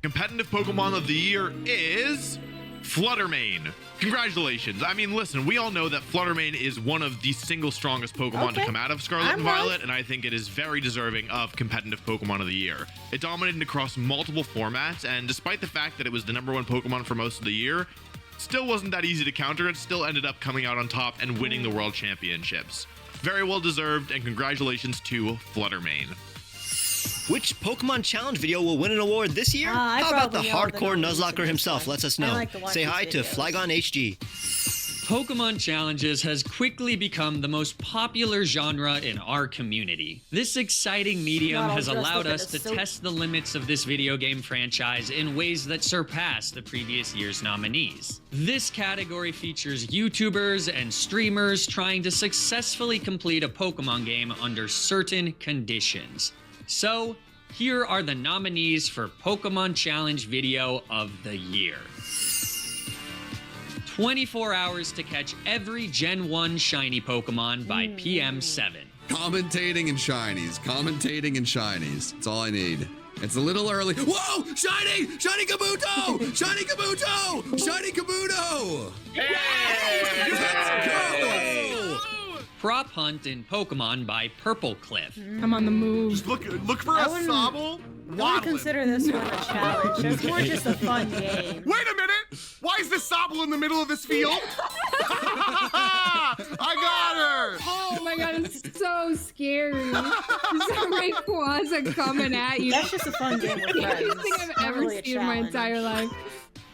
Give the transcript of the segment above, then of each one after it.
Competitive Pokemon of the year is Fluttermane. Congratulations. I mean, listen, we all know that Fluttermane is one of the single strongest Pokemon to come out of Scarlet and Violet, and I think it is very deserving of Competitive Pokemon of the Year. It dominated across multiple formats, and despite the fact that it was the #1 Pokemon for most of the year, still wasn't that easy to counter. It still ended up coming out on top and winning the World Championships. Very well deserved, and congratulations to Fluttermane. Which Pokemon Challenge video will win an award this year? How about the hardcore Nuzlocke himself lets us know? Say hi to Flygon HG. Pokemon Challenges has quickly become the most popular genre in our community. This exciting medium has allowed us to test the limits of this video game franchise in ways that surpass the previous year's nominees. This category features YouTubers and streamers trying to successfully complete a Pokemon game under certain conditions. So, here are the nominees for Pokemon Challenge Video of the Year. 24 hours to catch every Gen 1 shiny Pokemon by PM7. Commentating and shinies. That's all I need. It's a little early. Whoa! Shiny! Shiny Kabuto! Shiny Kabuto! Shiny Kabuto! Hey! Let's go! Prop Hunt in Pokemon by Purple Cliff. I'm on the move. Just look for a Sobble. I wouldn't consider this one a challenge. It's more just a fun game. Wait a minute! Why is this Sobble in the middle of this field? I got her! Oh my god, it's so scary. There's so many Rayquaza coming at you. That's just a fun game with friends. Biggest thing I've ever seen in my entire life.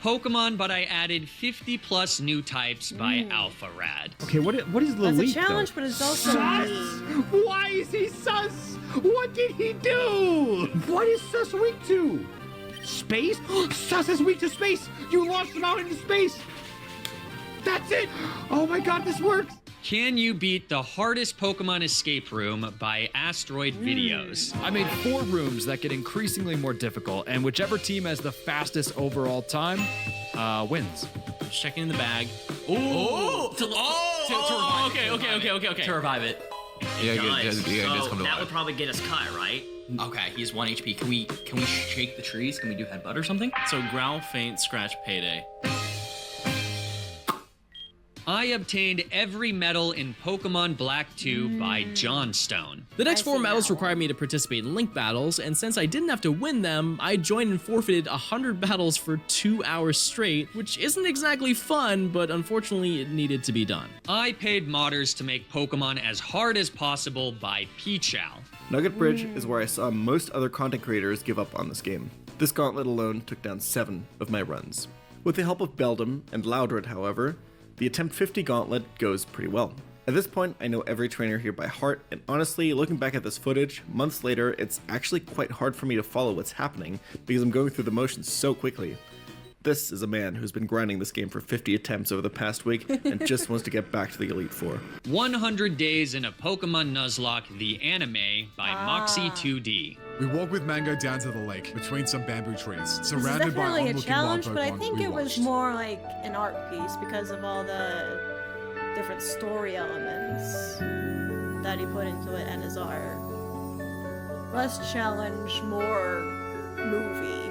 Pokemon, but I added 50 plus new types by Alpharad. Okay, what is Lilith? It's a challenge, but it's also sus? Why is he sus? What did he do? What is sus weak to? Space? Sus is weak to space. You launched him out into space. That's it. Oh my god, this works. Can you beat the hardest Pokemon escape room by Asteroid Videos? I made 4 rooms that get increasingly more difficult, and whichever team has the fastest overall time wins. Just checking in the bag. Ooh! To revive okay. To revive it. That would probably get us Kai, right? Okay, he's 1 HP. Can we shake the trees? Can we do headbutt or something? So growl, faint, scratch, payday. I obtained every medal in Pokemon Black 2 by Johnstone. The next 4 medals required me to participate in link battles, and since I didn't have to win them, I joined and forfeited 100 battles for 2 hours straight, which isn't exactly fun, but unfortunately it needed to be done. I paid modders to make Pokemon as hard as possible by Pichal. Nugget Bridge is where I saw most other content creators give up on this game. This gauntlet alone took down 7 of my runs. With the help of Beldum and Loudred, however, the Attempt 50 gauntlet goes pretty well. At this point, I know every trainer here by heart, and honestly, looking back at this footage, months later, it's actually quite hard for me to follow what's happening, because I'm going through the motions so quickly. This is a man who's been grinding this game for 50 attempts over the past week, and just wants to get back to the Elite Four. 100 Days in a Pokemon Nuzlocke, the anime by Moxie 2D. We walked with Mango down to the lake, between some bamboo trees, surrounded by definitely a onlooking challenge, wild but I Pokemon think we it was watched. more like an art piece because of all the different story elements that he put into it and his art. Less challenge, more movie.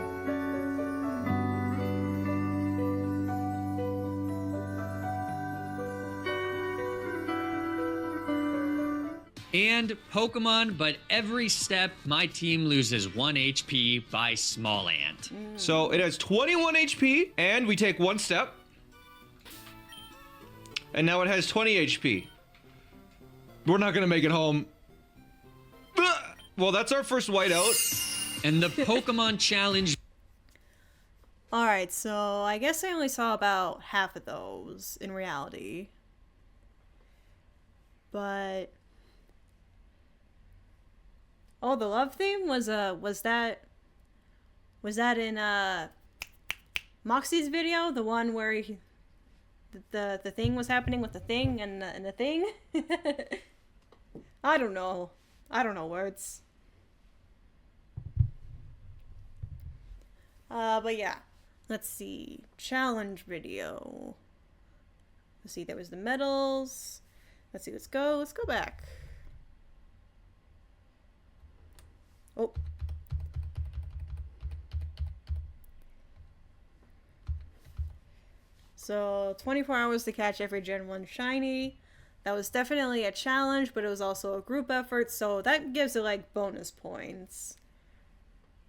And Pokemon, but every step my team loses 1 HP by Small Ant. So it has 21 HP, and we take 1 step. And now it has 20 HP. We're not gonna make it home. Well, that's our first whiteout. And the Pokemon Challenge. Alright, so I guess I only saw about half of those in reality. But oh, the love theme was that in Moxie's video, the one where he, the thing was happening with the thing and the thing? I don't know words. But yeah, let's see, challenge video. Let's see, there was the medals. Let's see, let's go back. Oh. So 24 hours to catch every Gen 1 shiny. That was definitely a challenge, but it was also a group effort, so that gives it like bonus points.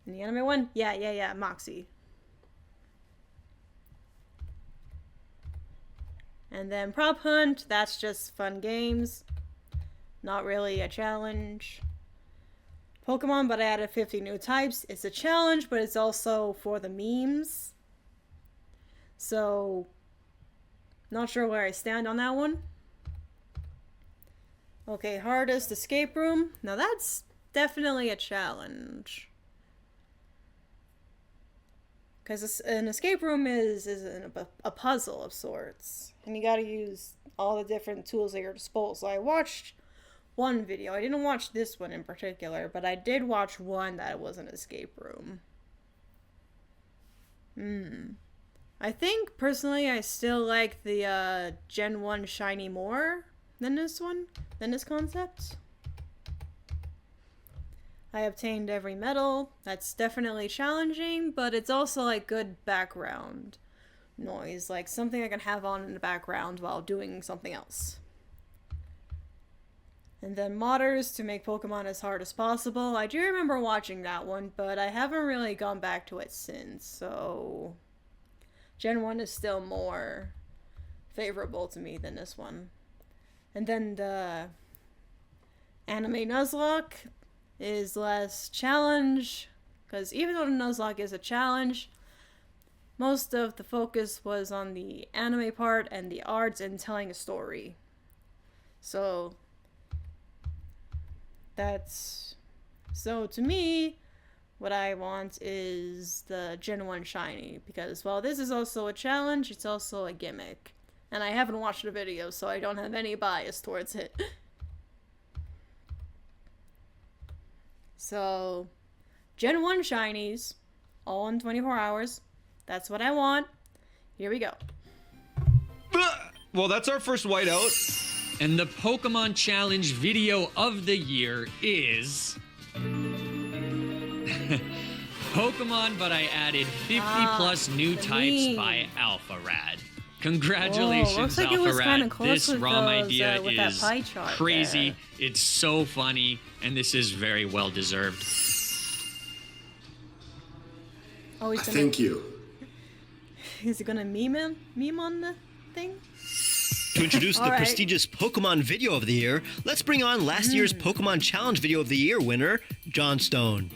And the anime one? Yeah, Moxie. And then Prop Hunt, that's just fun games. Not really a challenge. Pokemon, but I added 50 new types. It's a challenge, but it's also for the memes. So, not sure where I stand on that one. Okay, hardest escape room. Now that's definitely a challenge. Because an escape room is a puzzle of sorts. And you gotta use all the different tools at your disposal. I watched one video. I didn't watch this one in particular, but I did watch one that was an escape room. I think, personally, I still like the Gen 1 shiny more than this one, than this concept. I obtained every medal. That's definitely challenging, but it's also like good background noise, like something I can have on in the background while doing something else. And then modders to make Pokemon as hard as possible. I do remember watching that one, but I haven't really gone back to it since, so Gen 1 is still more favorable to me than this one. And then the Anime Nuzlocke is less challenge, because even though the Nuzlocke is a challenge, most of the focus was on the anime part and the arts and telling a story. So to me, what I want is the Gen 1 shiny, because while this is also a challenge, it's also a gimmick. And I haven't watched the video, so I don't have any bias towards it. So, Gen 1 shinies, all in 24 hours. That's what I want. Here we go. Well, that's our first whiteout. And the Pokemon Challenge video of the year is Pokemon, but I added 50 plus new types by Alpharad. Congratulations, Alpharad. This ROM idea is crazy. There. It's so funny, and this is very well deserved. Oh, he's gonna, thank you. Is he gonna meme on the thing? To introduce the prestigious Pokemon Video of the Year, let's bring on last year's Pokemon Challenge Video of the Year winner, John Stone.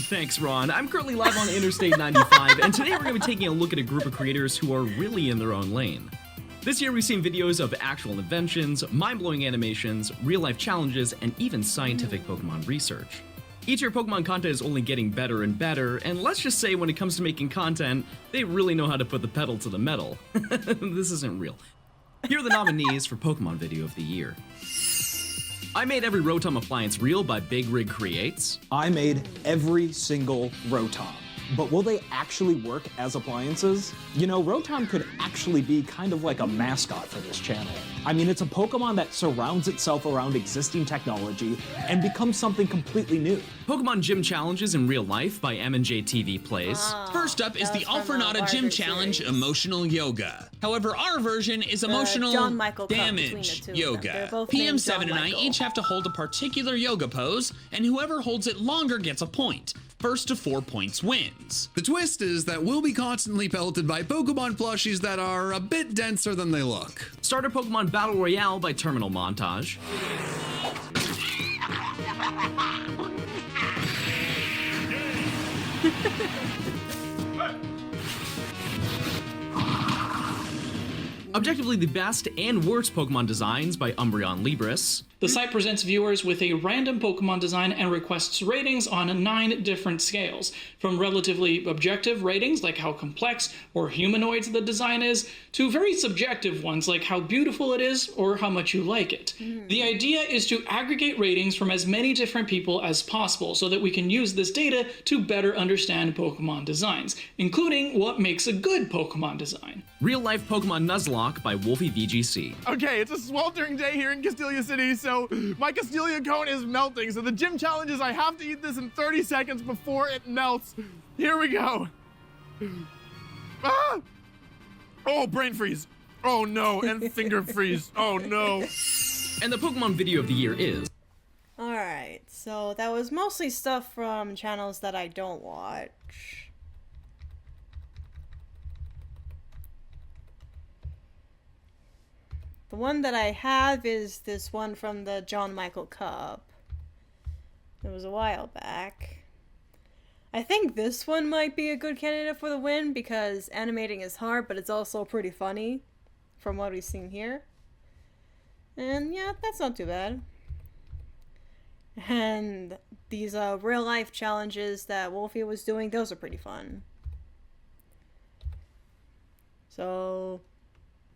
Thanks, Ron. I'm currently live on Interstate 95, and today we're going to be taking a look at a group of creators who are really in their own lane. This year we've seen videos of actual inventions, mind-blowing animations, real-life challenges, and even scientific Pokemon research. Each year Pokemon content is only getting better and better, and let's just say when it comes to making content, they really know how to put the pedal to the metal. This isn't real. Here are the nominees for Pokemon Video of the Year. I Made Every Rotom Appliance Real by Big Rig Creates. I made every single Rotom. But will they actually work as appliances? You know, Rotom could actually be kind of like a mascot for this channel. I mean, it's a Pokemon that surrounds itself around existing technology and becomes something completely new. Pokemon Gym Challenges in Real Life by M&J TV Plays. First up is the Alpharnata Gym Challenge Emotional Yoga. However, our version is Emotional Damage Yoga. PM7 and I each have to hold a particular yoga pose, and whoever holds it longer gets a point. First to 4 points wins. The twist is that we'll be constantly pelleted by Pokemon plushies that are a bit denser than they look. Starter Pokemon Battle Royale by Terminal Montage. Objectively the best and worst Pokemon designs by Umbreon Libris. The site presents viewers with a random Pokemon design and requests ratings on 9 different scales, from relatively objective ratings like how complex or humanoid the design is, to very subjective ones like how beautiful it is or how much you like it. The idea is to aggregate ratings from as many different people as possible so that we can use this data to better understand Pokemon designs, including what makes a good Pokemon design. Real Life Pokemon Nuzlocke by Wolfie VGC. Okay, it's a sweltering day here in Castelia City, so my Castelia cone is melting. So the gym challenge is I have to eat this in 30 seconds before it melts. Here we go. Ah! Oh, brain freeze. Oh no, and finger freeze. Oh no. And the Pokemon video of the year is... Alright, so that was mostly stuff from channels that I don't watch. The one that I have is this one from the John Michael Cup. It was a while back. I think this one might be a good candidate for the win because animating is hard, but it's also pretty funny from what we've seen here. And yeah, that's not too bad. And these real life challenges that Wolfie was doing, those are pretty fun. So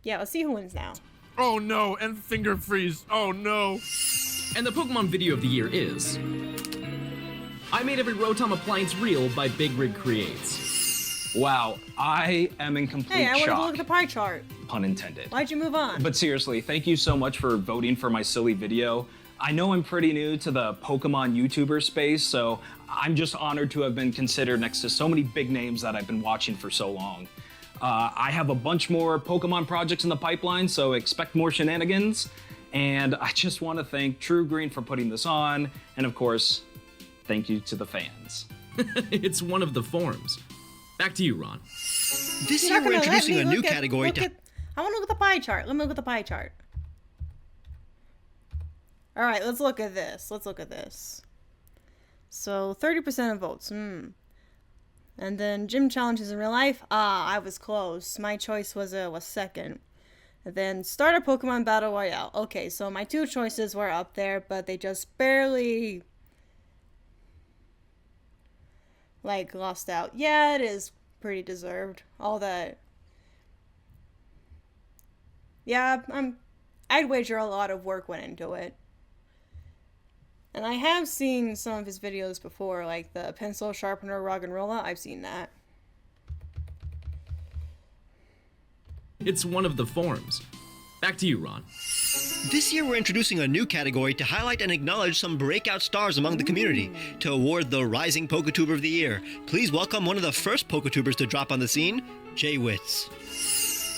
yeah, let's see who wins now. Oh no, and finger freeze. Oh no. And the Pokemon video of the year is... I Made Every Rotom Appliance Real by Big Rig Creates. Wow, I am in complete shock. Hey, I want to look at the pie chart. Pun intended. Why'd you move on? But seriously, thank you so much for voting for my silly video. I know I'm pretty new to the Pokemon YouTuber space, so I'm just honored to have been considered next to so many big names that I've been watching for so long. I have a bunch more Pokemon projects in the pipeline, so expect more shenanigans. And I just want to thank True Green for putting this on, and of course, thank you to the fans. It's one of the forms. Back to you, Ron. This year we're introducing a new category I want to look at the pie chart. Let me look at the pie chart. All right, let's look at this. Let's look at this. So 30% of votes. And then gym challenges in real life. I was close. My choice was second. And then starter Pokemon Battle Royale. Okay, so my two choices were up there, but they just barely lost out. Yeah, it is pretty deserved. All that. Yeah, I'd wager a lot of work went into it. And I have seen some of his videos before, like the pencil sharpener Roggenrola. I've seen that. It's one of the forms. Back to you, Ron. This year we're introducing a new category to highlight and acknowledge some breakout stars among the community to award the Rising PokeTuber of the Year. Please welcome one of the first PokeTubers to drop on the scene, Jay Witz.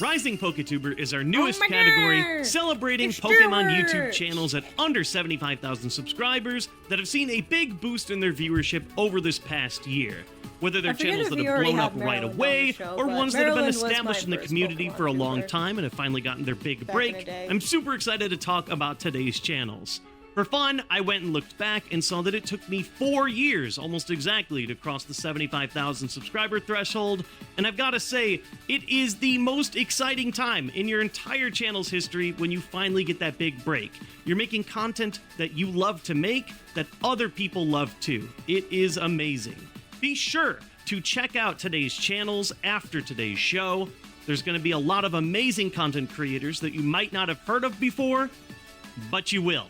Rising PokeTuber is our newest category, celebrating Pokemon YouTube channels at under 75,000 subscribers that have seen a big boost in their viewership over this past year. Whether they're channels that have blown up right away, or ones that have been established in the community for a long time and have finally gotten their big break, I'm super excited to talk about today's channels. For fun, I went and looked back and saw that it took me 4 years, almost exactly, to cross the 75,000 subscriber threshold, and I've gotta say, it is the most exciting time in your entire channel's history when you finally get that big break. You're making content that you love to make, that other people love too. It is amazing. Be sure to check out today's channels after today's show. There's gonna be a lot of amazing content creators that you might not have heard of before, but you will.